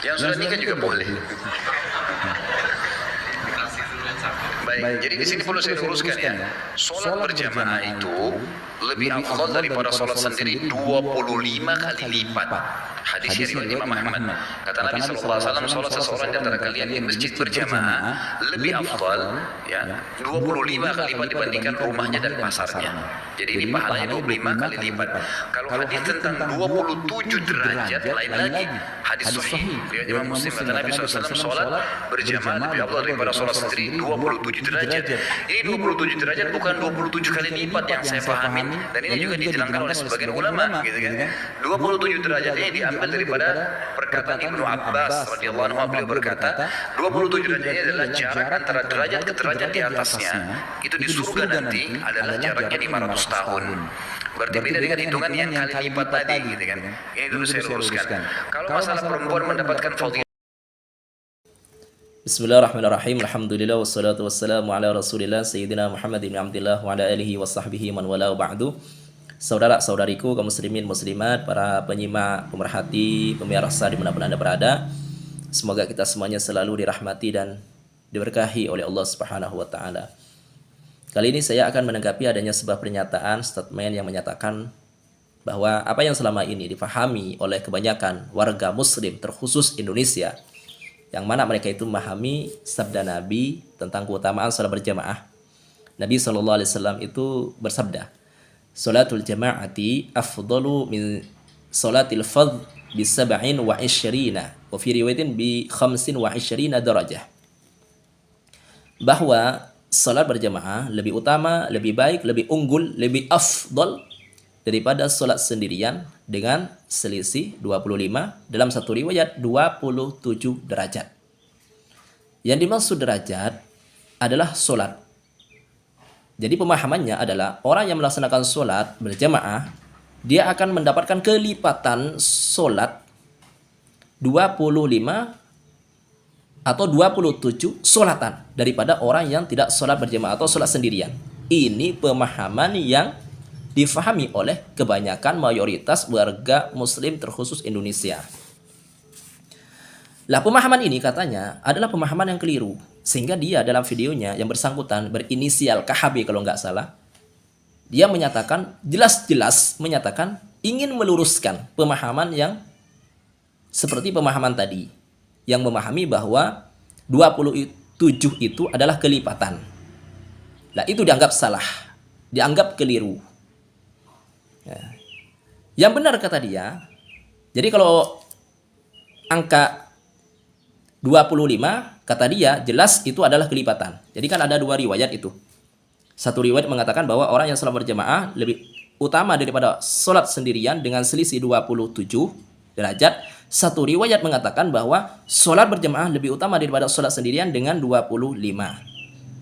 Yang sudah nikah juga boleh. Baik, jadi di sini perlu saya luruskan ya. Sholat berjamaah itu lebih afdal daripada sholat sendiri 25 kali lipat. Hadis riwayat Imam Ahmad. Kata Nabi SAW, sholat seseorang di antara kalian di masjid berjamaah lebih afdal ya 25 kali lipat dibandingkan rumahnya dan pasarnya. Jadi ini pahalanya 25 kali lipat. Kalau hadis tentang 27 derajat lain lagi. Hadis sahih riwayat Imam Muslim, kata Nabi SAW, sholat berjamaah lebih afdal daripada sholat sendiri 27 derajat. Ini 27 derajat bukan 27 kali lipat yang saya pahami, dan ini juga diterangkan oleh sebagian ulama gitu kan. 27 derajat ini diambil daripada perkataan Ibnu Abbas radhiyallahu anhu. Beliau berkata 27 derajat ini adalah jarak antara derajat ke derajat di atasnya. Itu di surga nanti adalah jaraknya 500 tahun. Berarti beda dengan hitungan yang kali lipat tadi gitu kan. Ini dulu saya luruskan. Kalau masalah perempuan mendapatkan fadilah. Bismillahirrahmanirrahim. Alhamdulillah wassalatu wassalamu ala Rasulillah Sayyidina Muhammad bin Abdullah wa ala alihi wa sahbihi man wala ba'du. Saudara-saudariku kaum muslimin muslimat, para penyimak, pemerhati, pemirsa dimanapun Anda berada, semoga kita semuanya selalu dirahmati dan diberkahi oleh Allah Subhanahu wa taala. Kali ini saya akan menanggapi adanya sebuah pernyataan statement yang menyatakan bahwa apa yang selama ini dipahami oleh kebanyakan warga muslim terkhusus Indonesia, yang mana mereka itu memahami sabda Nabi tentang keutamaan salat berjamaah. Nabi SAW itu bersabda, "Salatul jama'ati afdalu min salatil fadh bi 27 wa fi riwayatin bi 25 darajah." Bahwa salat berjamaah lebih utama, lebih baik, lebih unggul, lebih afdal daripada salat sendirian dengan selisih 25, dalam satu riwayat 27 derajat. Yang dimaksud derajat adalah solat. Jadi pemahamannya adalah orang yang melaksanakan solat berjamaah, dia akan mendapatkan kelipatan solat 25 atau 27 solatan daripada orang yang tidak solat berjamaah atau solat sendirian. Ini pemahaman yang difahami oleh kebanyakan mayoritas warga muslim terkhusus Indonesia. Lah, pemahaman ini katanya adalah pemahaman yang keliru, sehingga dia dalam videonya yang bersangkutan berinisial KHB kalau nggak salah, dia menyatakan, jelas-jelas menyatakan ingin meluruskan pemahaman yang seperti pemahaman tadi, yang memahami bahwa 27 itu adalah kelipatan. Lah, itu dianggap salah, dianggap keliru. Ya. Yang benar kata dia, jadi kalau angka 25 kata dia jelas itu adalah kelipatan. Jadi kan ada dua riwayat itu. Satu riwayat mengatakan bahwa orang yang salat berjamaah lebih utama daripada salat sendirian dengan selisih 27 derajat. Satu riwayat mengatakan bahwa salat berjamaah lebih utama daripada salat sendirian dengan 25.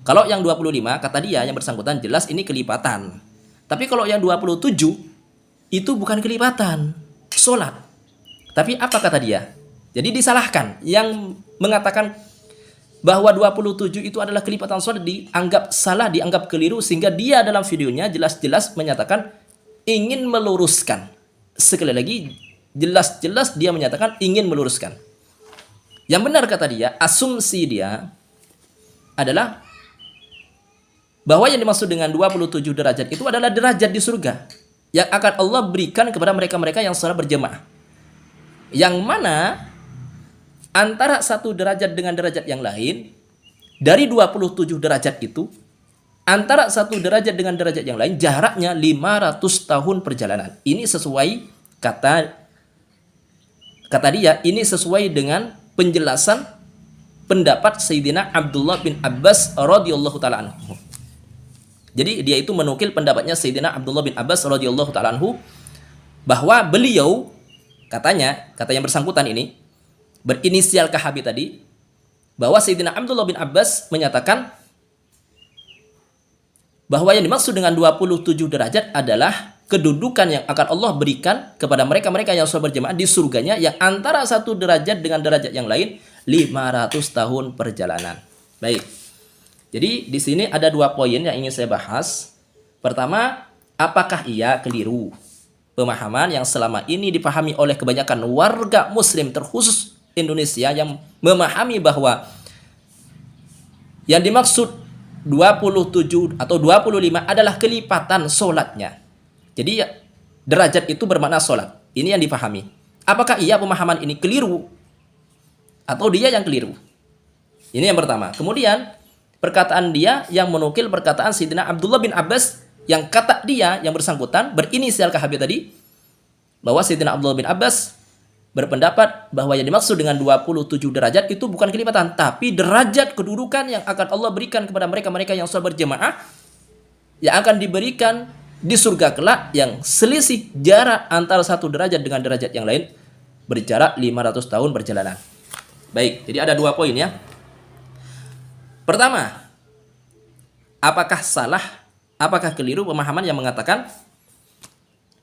Kalau yang 25 kata dia yang bersangkutan jelas ini kelipatan. Tapi kalau yang 27 itu bukan kelipatan sholat. Tapi apa kata dia? Jadi disalahkan. Yang mengatakan bahwa 27 itu adalah kelipatan sholat dianggap salah, dianggap keliru, sehingga dia dalam videonya jelas-jelas menyatakan ingin meluruskan. Sekali lagi, jelas-jelas dia menyatakan ingin meluruskan. Yang benar kata dia, asumsi dia adalah bahwa yang dimaksud dengan 27 derajat itu adalah derajat di surga yang akan Allah berikan kepada mereka-mereka yang salat berjamaah. Yang mana antara satu derajat dengan derajat yang lain, dari 27 derajat itu, antara satu derajat dengan derajat yang lain, jaraknya 500 tahun perjalanan. Ini sesuai kata dia, ini sesuai dengan penjelasan pendapat Sayyidina Abdullah bin Abbas radhiyallahu ta'ala anhu. Jadi dia itu menukil pendapatnya Sayyidina Abdullah bin Abbas radhiyallahu ta'ala anhu, bahwa beliau katanya, kata yang bersangkutan ini berinisial KHB tadi, bahwa Sayyidina Abdullah bin Abbas menyatakan bahwa yang dimaksud dengan 27 derajat adalah kedudukan yang akan Allah berikan kepada mereka-mereka yang salat berjamaah di surganya, yang antara satu derajat dengan derajat yang lain 500 tahun perjalanan. Baik. Jadi di sini ada dua poin yang ingin saya bahas. Pertama, apakah ia keliru pemahaman yang selama ini dipahami oleh kebanyakan warga muslim terkhusus Indonesia yang memahami bahwa yang dimaksud 27 atau 25 adalah kelipatan solatnya. Jadi derajat itu bermakna solat. Ini yang dipahami. Apakah iya pemahaman ini keliru? Atau dia yang keliru? Ini yang pertama. Kemudian perkataan dia yang menukil perkataan Sayyidina Abdullah bin Abbas yang kata dia yang bersangkutan berinisial KHB tadi, bahwa Sayyidina Abdullah bin Abbas berpendapat bahwa yang dimaksud dengan 27 derajat itu bukan kelipatan, tapi derajat kedudukan yang akan Allah berikan kepada mereka-mereka yang sholat berjamaah, yang akan diberikan di surga kelak, yang selisih jarak antara satu derajat dengan derajat yang lain berjarak 500 tahun perjalanan. Baik, jadi ada 2 poin ya. Pertama, apakah salah, apakah keliru pemahaman yang mengatakan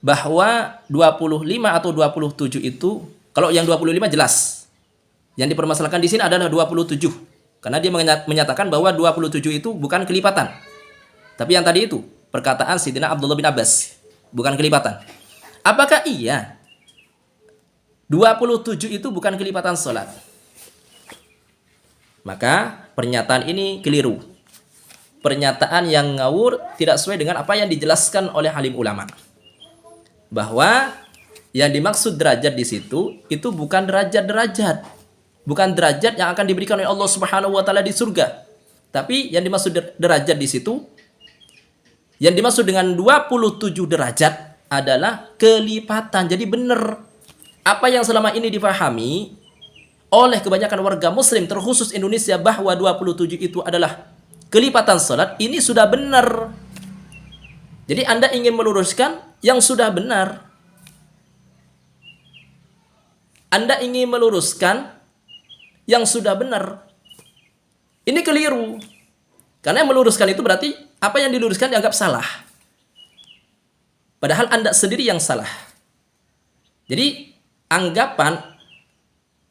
bahwa 25 atau 27 itu, kalau yang 25 jelas. Yang dipermasalahkan di sini adalah 27. Karena dia menyatakan bahwa 27 itu bukan kelipatan. Tapi yang tadi itu, perkataan Sayyidina Abdullah bin Abbas, bukan kelipatan. Apakah iya 27 itu bukan kelipatan sholat? Maka pernyataan ini keliru. Pernyataan yang ngawur, tidak sesuai dengan apa yang dijelaskan oleh alim ulama. Bahwa yang dimaksud derajat di situ itu bukan derajat-derajat, bukan derajat yang akan diberikan oleh Allah Subhanahu wa taala di surga. Tapi yang dimaksud derajat di situ, yang dimaksud dengan 27 derajat adalah kelipatan. Jadi benar apa yang selama ini dipahami oleh kebanyakan warga muslim terkhusus Indonesia bahwa 27 itu adalah kelipatan salat, ini sudah benar. Jadi Anda ingin meluruskan yang sudah benar. Anda ingin meluruskan yang sudah benar. Ini keliru. Karena yang meluruskan itu berarti apa yang diluruskan dianggap salah. Padahal Anda sendiri yang salah. Jadi anggapan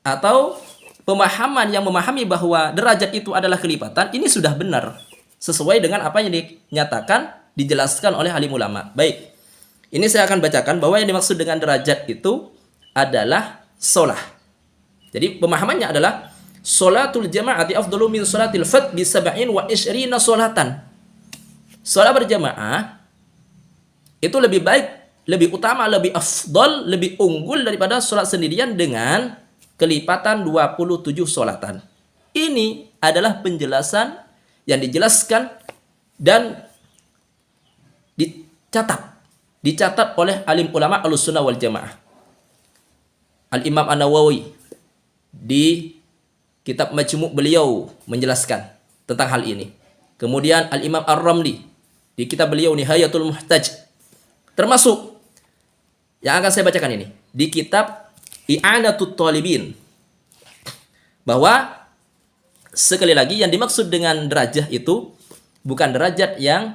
atau pemahaman yang memahami bahwa derajat itu adalah kelipatan, ini sudah benar. Sesuai dengan apa yang dinyatakan, dijelaskan oleh alim ulama. Baik. Ini saya akan bacakan bahwa yang dimaksud dengan derajat itu adalah sholah. Jadi pemahamannya adalah sholatul jama'ati afdalu min sholatil fard bi 27 sholatan. Sholat berjamaah itu lebih baik, lebih utama, lebih afdal, lebih unggul daripada sholat sendirian dengan kelipatan 27 sholatan. Ini adalah penjelasan yang dijelaskan dan dicatat oleh alim ulama Ahlussunnah wal Jamaah. Al-Imam An-Nawawi di kitab Majmu' beliau menjelaskan tentang hal ini. Kemudian Al-Imam Ar-Ramli di kitab beliau Nihayatul Muhtaj. Termasuk yang akan saya bacakan ini di kitab I'anatut Talibin, bahwa sekali lagi yang dimaksud dengan derajat itu bukan derajat yang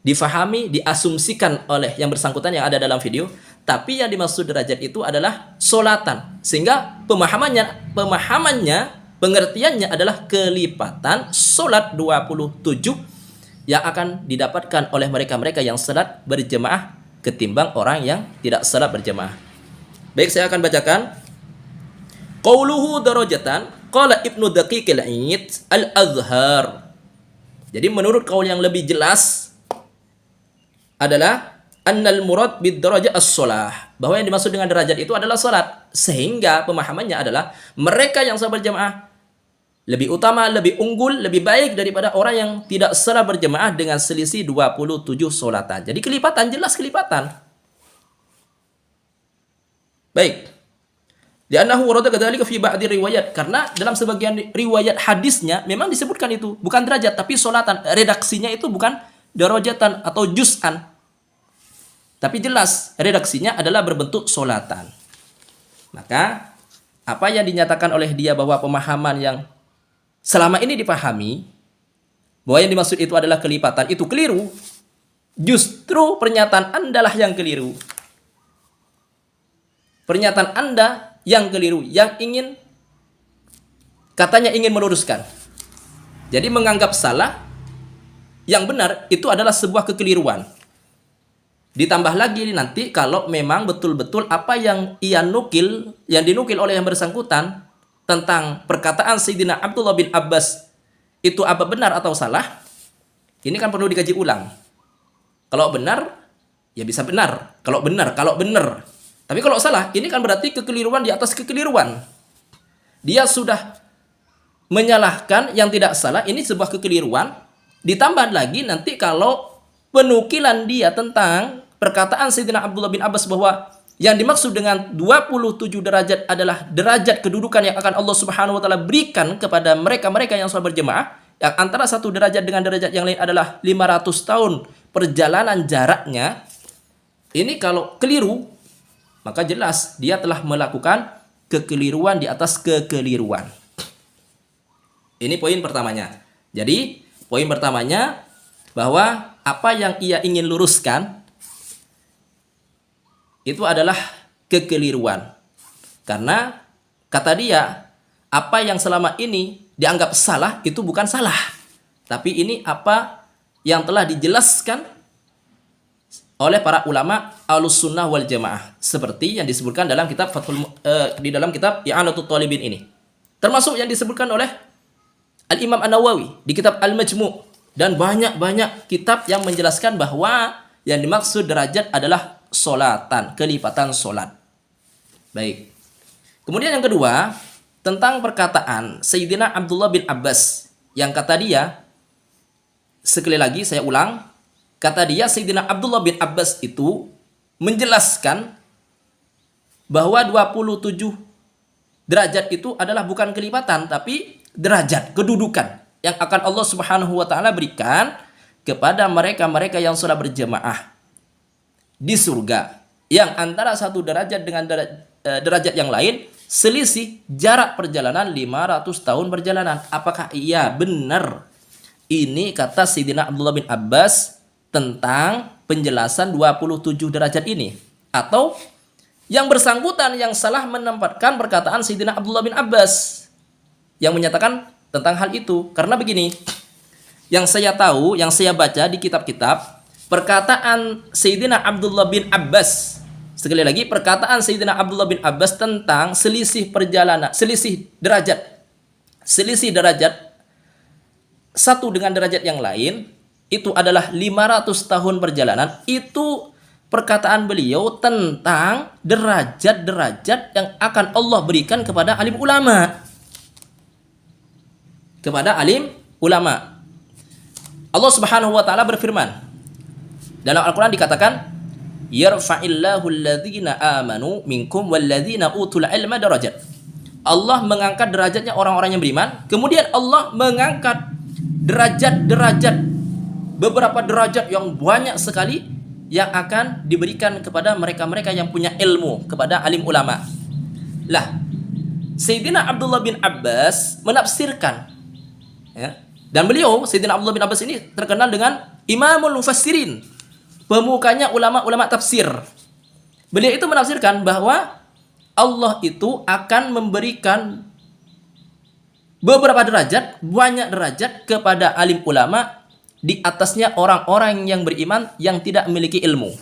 difahami, diasumsikan oleh yang bersangkutan yang ada dalam video, tapi yang dimaksud derajat itu adalah solatan. Sehingga pemahamannya, pengertiannya adalah kelipatan solat 27 yang akan didapatkan oleh mereka-mereka yang salat berjemaah ketimbang orang yang tidak salat berjemaah. Baik, saya akan bacakan. Qauluhu darajatan qala Ibnu Daqiqil 'Aid Al-Azhar. Jadi menurut kaul yang lebih jelas adalah annal murad bid darajah as-shalah, bahwa yang dimaksud dengan derajat itu adalah salat. Sehingga pemahamannya adalah mereka yang salat berjamaah lebih utama, lebih unggul, lebih baik daripada orang yang tidak salat berjamaah dengan selisih 27 salatan. Jadi kelipatan, jelas kelipatan. Baik. Li'annahu warada kadzalika fi ba'di riwayat, karena dalam sebagian riwayat hadisnya memang disebutkan itu bukan derajat tapi salatan. Redaksinya itu bukan darajatan atau juz'an. Tapi jelas redaksinya adalah berbentuk salatan. Maka apa yang dinyatakan oleh dia bahwa pemahaman yang selama ini dipahami bahwa yang dimaksud itu adalah kelipatan itu keliru. Justru pernyataan Anda lah yang keliru. Pernyataan Anda yang keliru, yang katanya ingin meluruskan. Jadi menganggap salah, yang benar itu adalah sebuah kekeliruan. Ditambah lagi nanti kalau memang betul-betul apa yang ia nukil, yang dinukil oleh yang bersangkutan tentang perkataan Sayyidina Abdullah bin Abbas itu apa benar atau salah, ini kan perlu dikaji ulang. Kalau benar, ya bisa benar. Kalau benar. Tapi kalau salah, ini kan berarti kekeliruan di atas kekeliruan. Dia sudah menyalahkan yang tidak salah, ini sebuah kekeliruan. Ditambah lagi nanti kalau penukilan dia tentang perkataan Sayyidina Abdullah bin Abbas bahwa yang dimaksud dengan 27 derajat adalah derajat kedudukan yang akan Allah Subhanahu wa taala berikan kepada mereka-mereka yang sholat berjemaah, yang antara satu derajat dengan derajat yang lain adalah 500 tahun perjalanan jaraknya. Ini kalau keliru, maka jelas dia telah melakukan kekeliruan di atas kekeliruan. Ini poin pertamanya. Jadi, poin pertamanya bahwa apa yang ia ingin luruskan itu adalah kekeliruan. Karena kata dia, apa yang selama ini dianggap salah itu bukan salah. Tapi ini apa yang telah dijelaskan oleh para ulama Ahlus Sunnah wal Jamaah, seperti yang disebutkan dalam kitab di dalam kitab I'anatul Talibin ini. Termasuk yang disebutkan oleh Al-Imam An-Nawawi di kitab Al-Majmu' dan banyak kitab yang menjelaskan bahwa yang dimaksud derajat adalah solatan, kelipatan solat. Baik. Kemudian yang kedua, tentang perkataan Sayyidina Abdullah bin Abbas yang kata dia, sekali lagi saya ulang, kata dia Sayyidina Abdullah bin Abbas itu menjelaskan bahwa 27 derajat itu adalah bukan kelipatan tapi derajat, kedudukan yang akan Allah Subhanahu wa taala berikan kepada mereka-mereka yang sholat berjamaah di surga, yang antara satu derajat dengan derajat yang lain selisih jarak perjalanan 500 tahun perjalanan. Apakah iya benar? Ini kata Sayyidina Abdullah bin Abbas tentang penjelasan 27 derajat ini, atau yang bersangkutan yang salah menempatkan perkataan Sayyidina Abdullah bin Abbas yang menyatakan tentang hal itu? Karena begini, yang saya tahu, yang saya baca di kitab-kitab, perkataan Sayyidina Abdullah bin Abbas, sekali lagi perkataan Sayyidina Abdullah bin Abbas tentang selisih perjalanan, selisih derajat satu dengan derajat yang lain itu adalah 500 tahun perjalanan. Itu perkataan beliau tentang derajat-derajat yang akan Allah berikan kepada alim ulama. Allah Subhanahu wa taala berfirman dalam Al-Quran, dikatakan yarfa'illahu alladhina amanu minkum walladhina utul ilma darajat. Allah mengangkat derajatnya orang-orang yang beriman, kemudian Allah mengangkat derajat-derajat, beberapa derajat yang banyak sekali yang akan diberikan kepada mereka-mereka yang punya ilmu, kepada alim ulama. Lah, Sayyidina Abdullah bin Abbas menafsirkan, ya, dan beliau Sayyidina Abdullah bin Abbas ini terkenal dengan Imamul Mufassirin, pemukanya ulama-ulama tafsir. Beliau itu menafsirkan bahwa Allah itu akan memberikan beberapa derajat, banyak derajat kepada alim ulama, di atasnya orang-orang yang beriman yang tidak memiliki ilmu.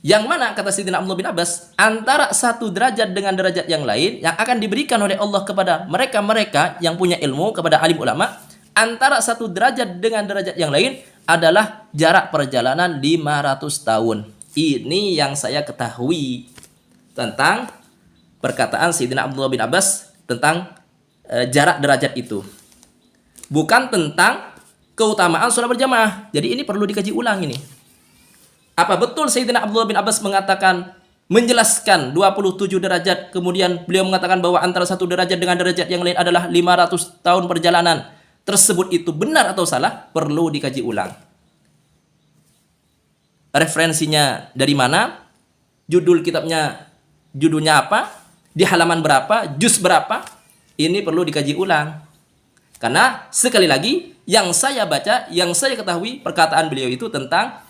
Yang mana kata Sayyidina Abdullah bin Abbas, antara satu derajat dengan derajat yang lain yang akan diberikan oleh Allah kepada mereka-mereka yang punya ilmu, kepada alim ulama, antara satu derajat dengan derajat yang lain adalah jarak perjalanan 500 tahun. Ini yang saya ketahui tentang perkataan Sayyidina Abdullah bin Abbas tentang jarak derajat itu. Bukan tentang keutamaan sholat berjamaah. Jadi ini perlu dikaji ulang ini. Apa betul Sayyidina Abdullah bin Abbas mengatakan, menjelaskan 27 derajat, kemudian beliau mengatakan bahwa antara satu derajat dengan derajat yang lain adalah 500 tahun perjalanan tersebut itu benar atau salah? Perlu dikaji ulang. Referensinya dari mana? Judul kitabnya, judulnya apa? Di halaman berapa? Juz berapa? Ini perlu dikaji ulang. Karena sekali lagi, yang saya baca, yang saya ketahui, perkataan beliau itu tentang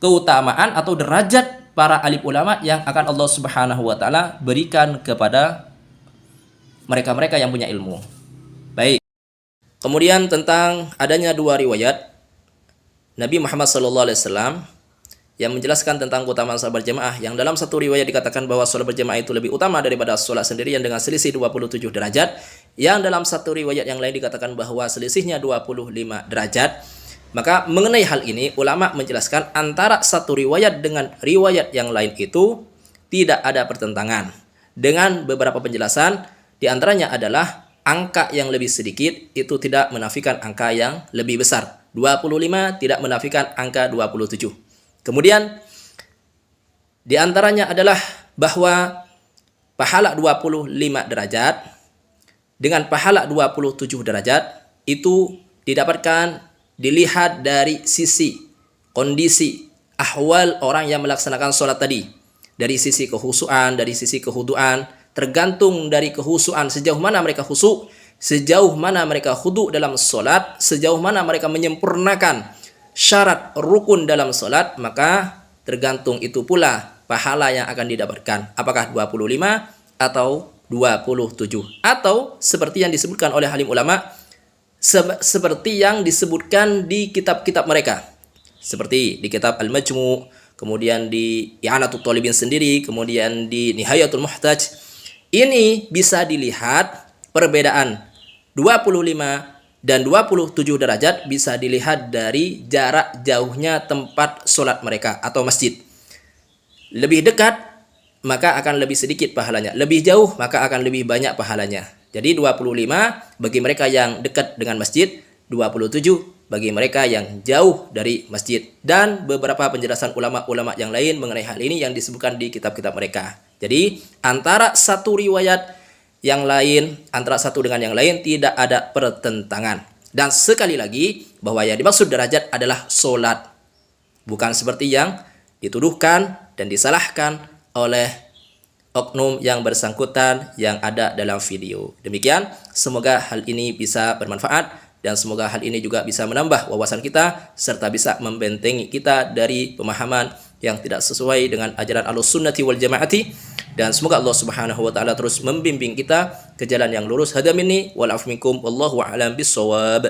keutamaan atau derajat para alim ulama yang akan Allah Subhanahu wa taala berikan kepada mereka-mereka yang punya ilmu. Baik. Kemudian tentang adanya dua riwayat Nabi Muhammad SAW yang menjelaskan tentang keutamaan salat berjamaah, yang dalam satu riwayat dikatakan bahwa salat berjamaah itu lebih utama daripada salat sendirian dengan selisih 27 derajat, yang dalam satu riwayat yang lain dikatakan bahwa selisihnya 25 derajat. Maka mengenai hal ini ulama menjelaskan antara satu riwayat dengan riwayat yang lain itu tidak ada pertentangan, dengan beberapa penjelasan. Di antaranya adalah angka yang lebih sedikit itu tidak menafikan angka yang lebih besar. 25 tidak menafikan angka 27. Kemudian di antaranya adalah bahwa pahala 25 derajat dengan pahala 27 derajat itu didapatkan dilihat dari sisi kondisi ahwal orang yang melaksanakan sholat tadi. Dari sisi kehusuan, dari sisi kehuduan, tergantung dari kehusuan sejauh mana mereka khusyuk, sejauh mana mereka khudu dalam sholat, sejauh mana mereka menyempurnakan syarat rukun dalam sholat, maka tergantung itu pula pahala yang akan didapatkan. Apakah 25 atau 27. Atau seperti yang disebutkan oleh alim ulama, seperti yang disebutkan di kitab-kitab mereka. Seperti di kitab Al-Majmu', kemudian di I'anatul Talibin sendiri, kemudian di Nihayatul Muhtaj. Ini bisa dilihat perbedaan 25 dan 27 derajat bisa dilihat dari jarak jauhnya tempat sholat mereka atau masjid. Lebih dekat, maka akan lebih sedikit pahalanya. Lebih jauh, maka akan lebih banyak pahalanya. Jadi 25 bagi mereka yang dekat dengan masjid, 27 bagi mereka yang jauh dari masjid. Dan beberapa penjelasan ulama-ulama yang lain mengenai hal ini yang disebutkan di kitab-kitab mereka. Jadi antara satu riwayat yang lain, antara satu dengan yang lain tidak ada pertentangan. Dan sekali lagi bahwa yang dimaksud derajat adalah solat, bukan seperti yang dituduhkan dan disalahkan oleh oknum yang bersangkutan yang ada dalam video. Demikian, semoga hal ini bisa bermanfaat dan semoga hal ini juga bisa menambah wawasan kita serta bisa membentengi kita dari pemahaman yang tidak sesuai dengan ajaran Ahlussunnati wal Jamaati. Dan semoga Allah Subhanahu wa taala terus membimbing kita ke jalan yang lurus. Hada minni wal afu minkum wallahu a'lam bissawab.